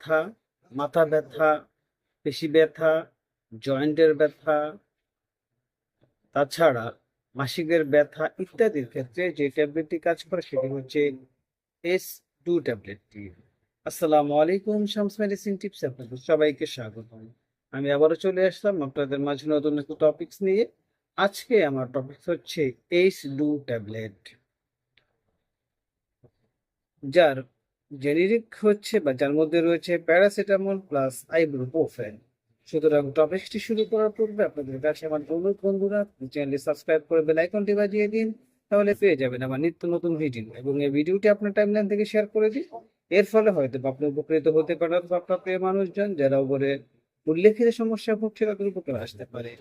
ব্যথা, মাথা ব্যথা, পেশি ব্যথা, জয়েন্টের ব্যথা, তাছাড়া মাসিকের ব্যথা ইত্যাদির ক্ষেত্রে যে ট্যাবলেটটি কাজ করে সেটি হচ্ছে S2 ট্যাবলেটটি। আসসালামু আলাইকুম, শামস মেডিসিন টিপস আপনাদের সবাইকে স্বাগতম। আমি আবারও চলে আসলাম আপনাদের মাঝে নতুন একটা টপিকস নিয়ে। আজকে আমার টপিক হচ্ছে S2 ট্যাবলেট, যার জেনেরিক হচ্ছে বা যার মধ্যে রয়েছে প্যারাসিটামল প্লাস আইবুপ্রোফেন। সুতরাং টপিকটি শুরু করার পূর্বে আপনাদের কাছে আমার অনুরোধ, বন্ধুরা চ্যানেলটি সাবস্ক্রাইব করে বেল আইকনটি বাজিয়ে দিন, তাহলে পেয়ে যাবেন আমার নিত্য নতুন ভিডিও। এবং এই ভিডিওটি আপনার টাইমলাইন থেকে শেয়ার করে দিন, এর ফলে হয়তো আপনি উপকৃত হতে পারেন বা আপনার প্রিয় মানুষজন যারা উপরে উল্লেখিত সমস্যা ভুগছে তাদের উপকার আসতে পারে।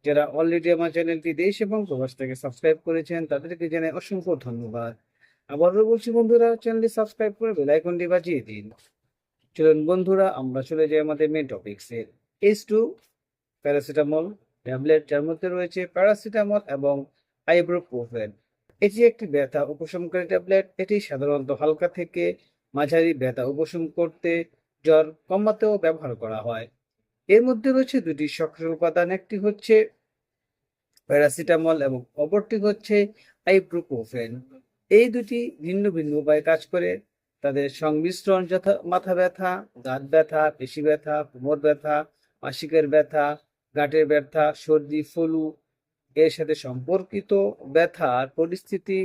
যারা অলরেডি আমার চ্যানেলটি দেশ এবং প্রবাস থেকে সাবস্ক্রাইব করেছেন তাদেরকে জানাই অসংখ্য ধন্যবাদ। আবারও বলছি বন্ধুরা, চ্যানেলটি সাবস্ক্রাইব করে বেল আইকনটি বাজিয়ে দিন। চলুন বন্ধুরা, আমরা চলে যাই আমাদের মেন টপিকসে। S2 প্যারাসিটামল ট্যাবলেট, যার মধ্যে রয়েছে প্যারাসিটামল এবং আইবুপ্রোফেন। এটি একটি ব্যথা উপশমকারী ট্যাবলেট। এটি সাধারণত হালকা থেকে মাঝারি ব্যথা উপশম করতে, জ্বর কমাতেও ব্যবহার করা হয়। এর মধ্যে রয়েছে দুটি সক্রিয় উপাদান, একটি হচ্ছে প্যারাসিটামল এবং অপরটি হচ্ছে আইবুপ্রোফেন। এই দুটি ভিন্ন ভিন্ন উপায়ে কাজ করে। তাদের সংমিশ্রণ যথা মাথা ব্যথা, দাঁত ব্যথা, পেশি ব্যথা, কোমর ব্যথা, মাসিকের ব্যথা, গাঁটের ব্যথা, সর্দি, ফলু এর সাথে সম্পর্কিত ব্যথার পরিস্থিতি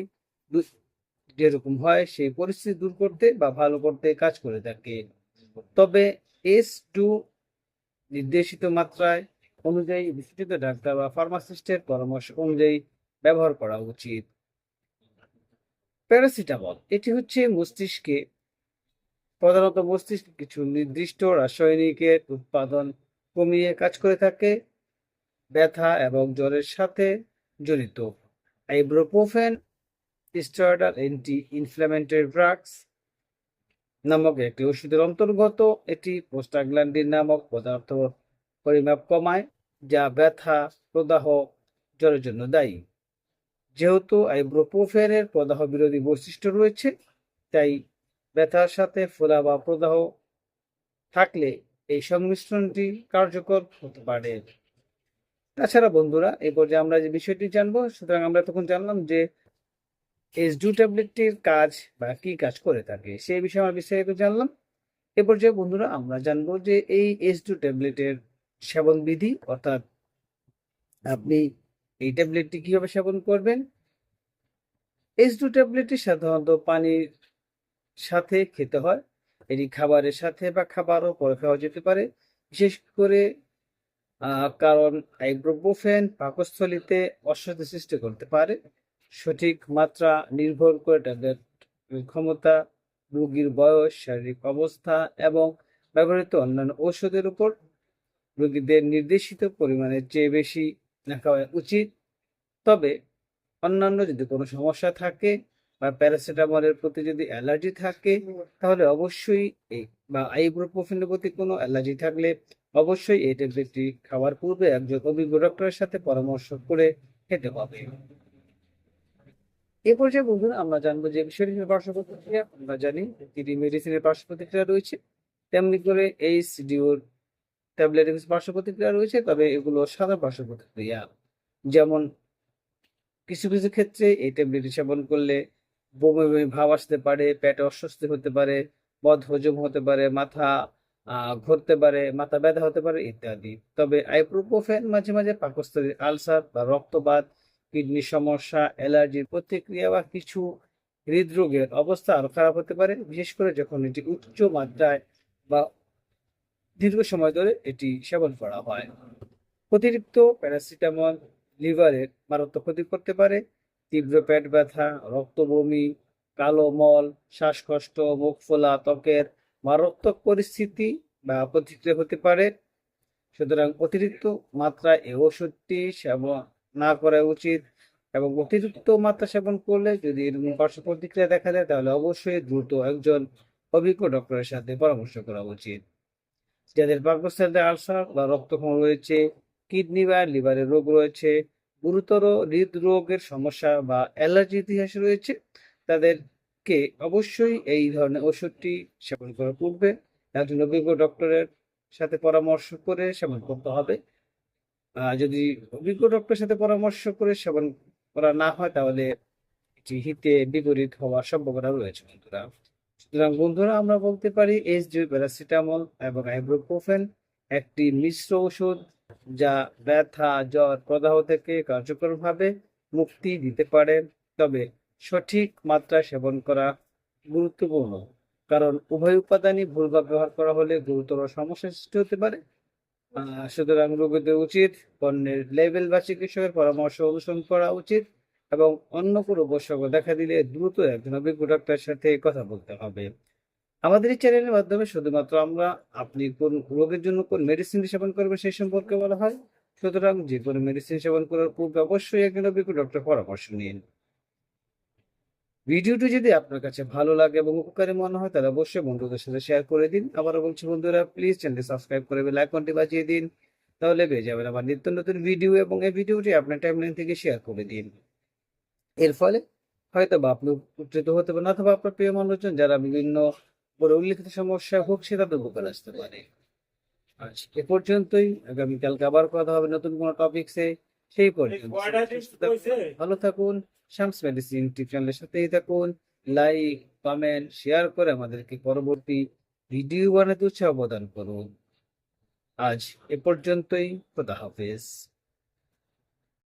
যেরকম হয় সেই পরিস্থিতি দূর করতে বা ভালো করতে কাজ করে থাকে। তবে S2 নির্দেশিত মাত্রায় অনুযায়ী বিশেষজ্ঞ ডাক্তার বা ফার্মাসিস্টের পরামর্শ অনুযায়ী ব্যবহার করা উচিত। প্যারাসিটামল এটি হচ্ছে প্রধানত মস্তিষ্কে কিছু নির্দিষ্ট রাসায়নিকের উৎপাদন কমিয়ে কাজ করে থাকে, ব্যথা এবং জ্বরের সাথে জড়িত। Ibuprofen steroidal anti inflammatory drugs নামক একটি ওষুধের অন্তর্গত। এটি প্রোস্টাগ্ল্যান্ডিন নামক পদার্থ পরিমাপ কমায়, যা ব্যথা, প্রদাহ, জ্বরের জন্য দায়ী। যেহেতু আইবুপ্রোফেনের প্রদাহ বিরোধী বৈশিষ্ট্য রয়েছে, তাই ব্যথার সাথে ফোলা বা প্রদাহ থাকলে এই সংমিশ্রণটি কার্যকর হতে পারে। তাছাড়া বন্ধুরা, এই পর্যায়ে আমরা যে বিষয়টি জানবো, সুতরাং আমরা তখন জানলাম যে S2 ট্যাবলেটটির কাজ বা কি কাজ করে থাকে সেই বিষয়ে আমরা বিস্তারিত জানলাম। এ পর্যায়ে বন্ধুরা আমরা জানবো যে এই S2 ট্যাবলেটের সেবন বিধি, অর্থাৎ আপনি এই ট্যাবলেটটি কিভাবে সেবন করবেন। S2 ট্যাবলেটটি সাধারণত পানির সাথে খেতে হয়। এটি খাবারের সাথে বা খাবারও পরে খাওয়া যেতে পারে, বিশেষ করে কারণ আইবুপ্রোফেন পাকস্থলীতে অস্বস্তি সৃষ্টি করতে পারে। সঠিক মাত্রা নির্ভর করে ট্যাবলেট ক্ষমতা, রোগীর বয়স, শারীরিক অবস্থা এবং ব্যবহৃত অন্যান্য ঔষধের উপর। রোগীদের নির্দেশিত পরিমাণের চেয়ে বেশি না খাওয়া উচিত। তবে অন্যান্য যদি কোনো সমস্যা থাকে বা প্যারাসিটামলের প্রতি যদি অ্যালার্জি থাকে, তাহলে অবশ্যই এই বা আইবুপ্রোফেনের প্রতি কোনো অ্যালার্জি থাকলে অবশ্যই এই ট্যাবলেটটি খাওয়ার পূর্বে একজন অভিজ্ঞ ডক্টরের সাথে পরামর্শ করে খেতে হবে। এ পর্যায়ে বন্ধুরা আমরা জানবো যে বিষয়টির পার্শ্ব প্রতিক্রিয়া। আমরা জানি প্রতিটি মেডিসিনের পার্শ্ব প্রতিক্রিয়া রয়েছে, তেমনি করে S2 ট্যাবলেটের কিছু পার্শ্ব প্রতিক্রিয়া রয়েছে, তবে এগুলো সাধারণ পার্শ্ব প্রতিক্রিয়া। যেমন কিছু কিছু ক্ষেত্রে এই ট্যাবলেট সেবন করলে বমি বমি ভাব আসতে পারে, পেটে অস্বস্তি হতে পারে, বদহজম হতে পারে, মাথা ঘুরতে পারে, মাথা ব্যথা হতে পারে ইত্যাদি। তবে আইবুপ্রোফেন মাঝে মাঝে পাকস্থলীর আলসার বা রক্তবাত, কিডনির সমস্যা, অ্যালার্জির প্রতিক্রিয়া বা কিছু হৃদরোগের অবস্থা আরো খারাপ হতে পারে, বিশেষ করে যখন এটি উচ্চ মাত্রায় বা দীর্ঘ সময় ধরে এটি সেবন করা হয়। অতিরিক্ত প্যারাসিটামল লিভারের মারাত্মক ক্ষতি করতে পারে। তীব্র পেট ব্যথা, রক্ত বমি, কালো মল, শ্বাসকষ্ট, মুখ ফোলা, ত্বকের মারাত্মক পরিস্থিতি বা প্রতিক্রিয়া হতে পারে। সুতরাং অতিরিক্ত মাত্রায় এই ওষুধটি সেবন না করা উচিত, এবং অতিরিক্ত মাত্রা সেবন করলে যদি এরকম পার্শ্ব প্রতিক্রিয়া দেখা যায় তাহলে অবশ্যই দ্রুত একজন অভিজ্ঞ ডক্টরের সাথে পরামর্শ করা উচিত। যাদের পাকস্থলীতে আলসার বা রক্তক্ষরণ রয়েছে, কিডনি বা লিভারের রোগ রয়েছে, গুরুতর হৃদরোগের সমস্যা বা অ্যালার্জি ইতিহাস রয়েছে, তাদেরকে অবশ্যই এই ধরনের ওষুধটি সেবন করার পূর্বে একজন অভিজ্ঞ ডক্টরের সাথে পরামর্শ করে সেবন করতে হবে। যদি অভিজ্ঞ ডক্টরের সাথে পরামর্শ করে সেবন করা না হয় তাহলে এটি হিতে বিপরীত হওয়ার সম্ভাবনা রয়েছে বন্ধুরা। সুতরাং বন্ধুরা আমরা বলতে পারি H2 প্যারাসিটামল এবং আইবুপ্রোফেন একটি মিশ্র ওষুধ যা ব্যথা, জ্বর, প্রদাহ থেকে কার্যকরভাবে মুক্তি দিতে পারে। তবে সঠিক মাত্রায় সেবন করা গুরুত্বপূর্ণ, কারণ উভয় উপাদানই ভুলভাবে ব্যবহার করা হলে গুরুতর সমস্যার সৃষ্টি হতে পারে। সুতরাং রোগীদের উচিত পণ্যের লেবেল বা চিকিৎসকের পরামর্শ অনুসরণ করা উচিত এবং অন্য কোনো উপসর্গ দেখা দিলে দ্রুত একজন অভিজ্ঞ ডাক্তারের সাথে কথা বলতে হবে। আমাদের এই চ্যানেলের মাধ্যমে শুধুমাত্র আমরা আপনি কোন রোগের জন্য কোন মেডিসিন সেবন করবেন সেই সম্পর্কে বলা হয়। সুতরাং যে কোনো মেডিসিন সেবন করার পূর্বে অবশ্যই একজন অভিজ্ঞ ডক্টরের পরামর্শ নিন। ভিডিওটি যদি আপনার কাছে ভালো লাগে এবং উপকারী মনে হয় তাহলে অবশ্যই বন্ধুদের সাথে শেয়ার করে দিন। আবারও বলছি বন্ধুরা, প্লিজ চ্যানেলটি সাবস্ক্রাইব করে বেল আইকনটি বাজিয়ে দিন, তাহলে পেয়ে যাবেন আমার নিত্য নতুন ভিডিও এবং এই ভিডিওটি আপনার টাইমলাইন থেকে শেয়ার করে দিন। এর ফলে হয়তো বা আপনি উপকৃত হতে পারেন অথবা আপনার প্রিয় মানুষজন যারা বিভিন্ন বড় উল্লেখিত সমস্যায় ভুগছে তাদের উপকার আসতে পারে। আজ এ পর্যন্তই, আগামীকালকে আবার কথা হবে নতুন কোনো টপিকসে। সেই পর্যন্ত ভালো থাকুন। শামস মেডিসিন ইউটিউব চ্যানেলের সাথেই থাকুন। লাইক, কমেন্ট, শেয়ার করে আমাদেরকে পরবর্তী ভিডিও বানাতে উৎসাহ প্রদান করুন। আজ এ পর্যন্তই। খোদা হাফেজ।